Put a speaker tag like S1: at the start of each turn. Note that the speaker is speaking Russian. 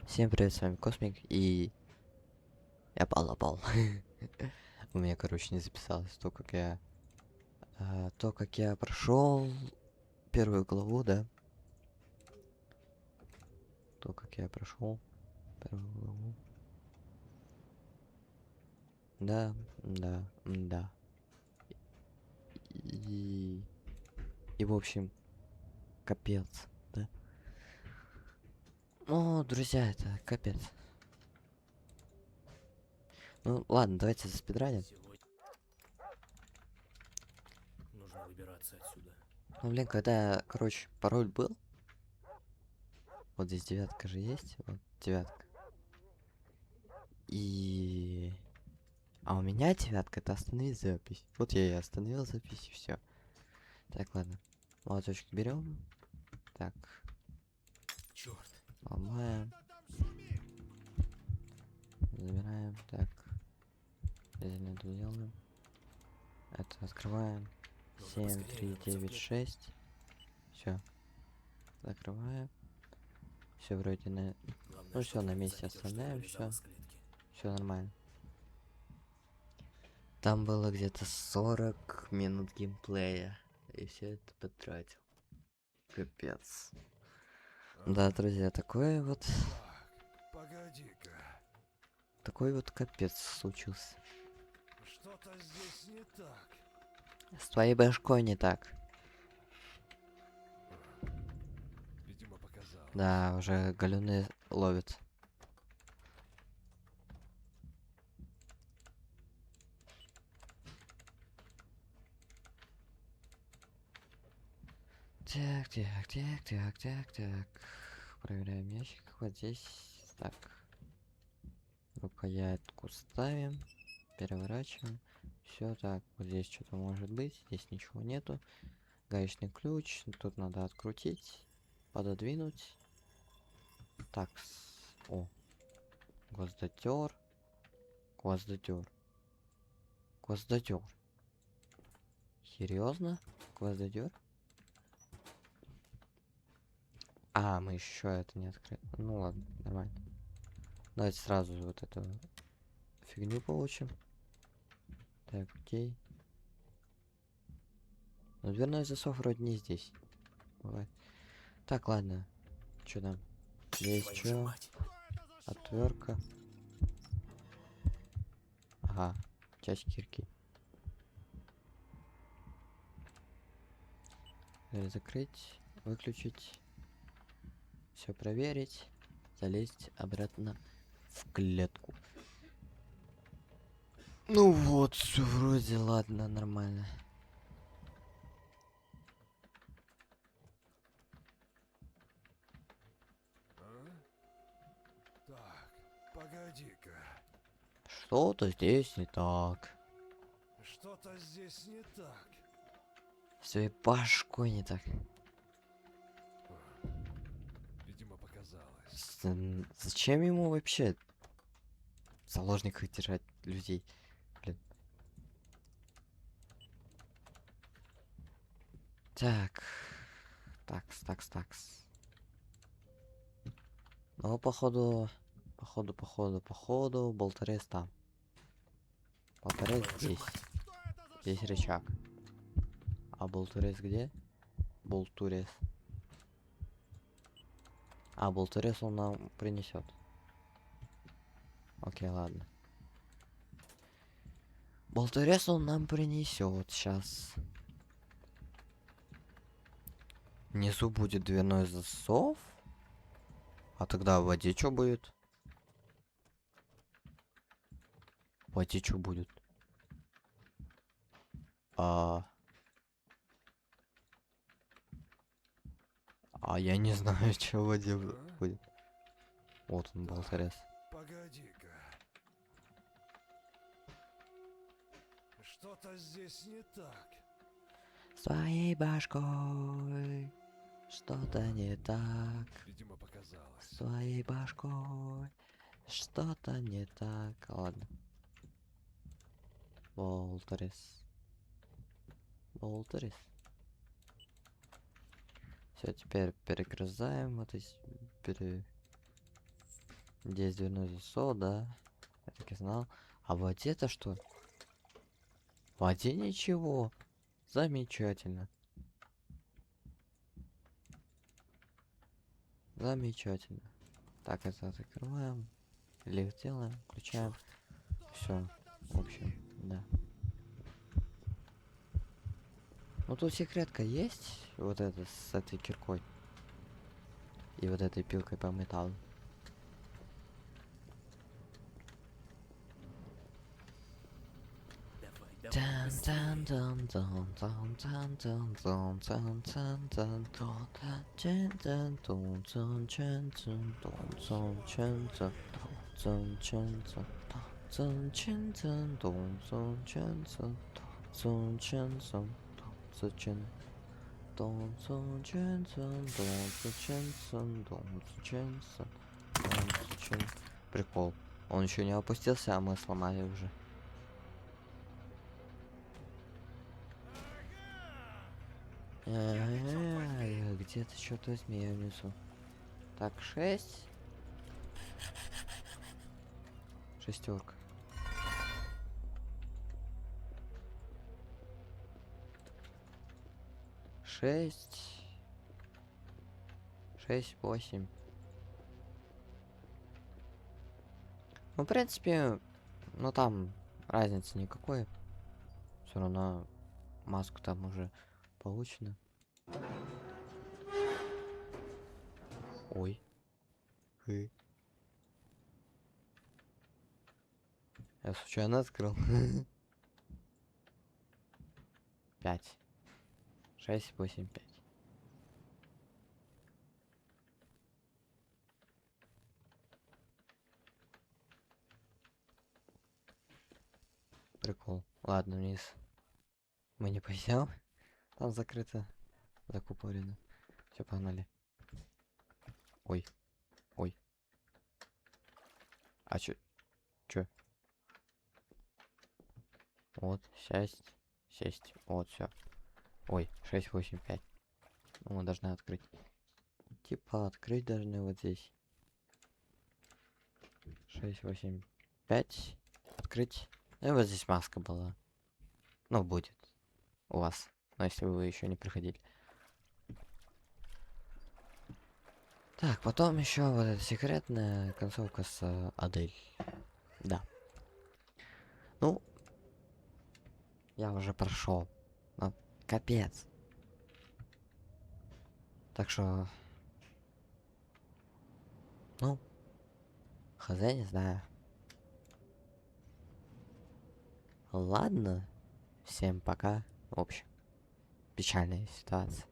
S1: Всем привет, с вами Космик, и я опал. У меня, короче, не записалось то, как я прошел первую главу, да? То, как я прошел первую главу. Да. И, и в общем, капец, да? Ну, друзья, это капец. Ну, ладно, давайте заспидраним.
S2: Сегодня нужно выбираться отсюда.
S1: Ну, блин, когда, короче, пароль был, вот здесь девятка же есть, вот девятка. И А у меня девятка, это остановить запись. Вот я и остановил запись, и все. Так, ладно. Молоточек берем. Так,
S2: Черт.
S1: ломаем. Забираем. Так, отдельно это делаем. Это открываем.
S2: Нужно
S1: 7,
S2: поскорее
S1: 3,
S2: вернуться в
S1: 9,
S2: клетку.
S1: 6. Все. Закрываем. Все вроде на...
S2: Главное,
S1: Ну все,
S2: чтобы
S1: на
S2: я не
S1: месте
S2: заметил, что я
S1: оставляем,
S2: вылезал
S1: все.
S2: из клетки.
S1: Все нормально. Там было где-то 40 минут геймплея. И все это потратил. Капец. Да, друзья, такое вот...
S3: Так, погоди-ка.
S1: Такой вот капец случился.
S3: Что-то здесь не так.
S1: С твоей башкой не так.
S3: Видимо, показалось.
S1: Да, уже галюны ловят. Так. Проверяем ящик. Вот здесь. Так. Рукоятку ставим. Переворачиваем. Все так. Вот здесь что-то может быть. Здесь ничего нету. Гаечный ключ. Тут надо открутить. Пододвинуть. Так. О. Гвоздодер. Гвоздодер. Гвоздодер. Серьезно? Гвоздодер? А, мы еще это не открыли. Ну ладно, нормально. Давайте сразу же вот эту фигню получим. Так, окей. Но дверной засов вроде не здесь. Бывает. Так, ладно. Что там? Здесь
S2: Твою же
S1: что?
S2: мать.
S1: Отвертка. Ага. Часть кирки. Закрыть. Выключить. Все проверить. Залезть обратно в клетку. Ну вот, все вроде ладно, нормально.
S3: А? Так, погоди-ка.
S1: Что-то здесь не так.
S3: Что-то здесь не так.
S1: С твоей башкой не так.
S3: Видимо, показалось.
S1: Зачем ему вообще в заложниках держать людей? Блин. Так. Такс. Ну, походу, болторез там. Болторез
S2: Твою же
S1: здесь.
S2: мать.
S1: Здесь рычаг. А болторез где? Болтурез. А, болторез он нам принесет. Окей, ладно. Болторез он нам принесет сейчас. Внизу будет дверной засов. А тогда в воде что будет? В воде что будет? А... А я не знаю, что в воде
S3: А?
S1: будет. Вот он,
S3: Так,
S1: болторез.
S3: погоди-ка. Что-то здесь не так.
S1: Своей башкой что-то не так.
S3: Видимо, показалось.
S1: Своей башкой что-то не так. Ладно. Болторез. Болторез. Все, теперь перегрызаем вот эти... Здесь дверной засов, да. Я так и знал. А в воде-то что? В воде ничего. Замечательно. Замечательно. Так, это закрываем. Лифт делаем, включаем. Все. В общем, да. Ну тут секретка есть. Вот это с этой киркой. И вот этой пилкой по металлу.
S2: Давай,
S1: Тан
S2: быстрее.
S1: тан тан тан тан тан тан тан тан тан тан чен тан тун цун чен цун тун цун чен цун цун чен цун цун чен цун тун цун чен цун цун чен цун цун чен тун цун чен цун тун цун чен цун тун цун чен цун тун чен. Прикол. Он еще не опустился, а мы сломали уже. Где-то что-то змея внизу. Так, 6. Шестерка. Шесть. 6, 8. Ну, в принципе, ну там разницы никакой. Все равно маску там уже получено. Ой. Я случайно открыл. 5. 6, 8, 5. Прикол. Ладно, вниз. Мы не пойдем. Там закрыто. Закупорено. Все, погнали. Ой. Ой. А чё? Чё? Вот, сесть. Сесть. Вот, все. Ой, 6, 8, 5. Ну, мы должны открыть. Типа, открыть должны вот здесь. 6, 8, 5. Открыть. Ну, и вот здесь маска была. Ну, будет. У вас. Но если вы еще не приходили. Так, потом еще вот эта секретная концовка с Адель. Да. Ну, я уже прошел. Ну, капец. Так что... Ну, хз, не знаю. Ладно. Всем пока. В общем, печальная ситуация.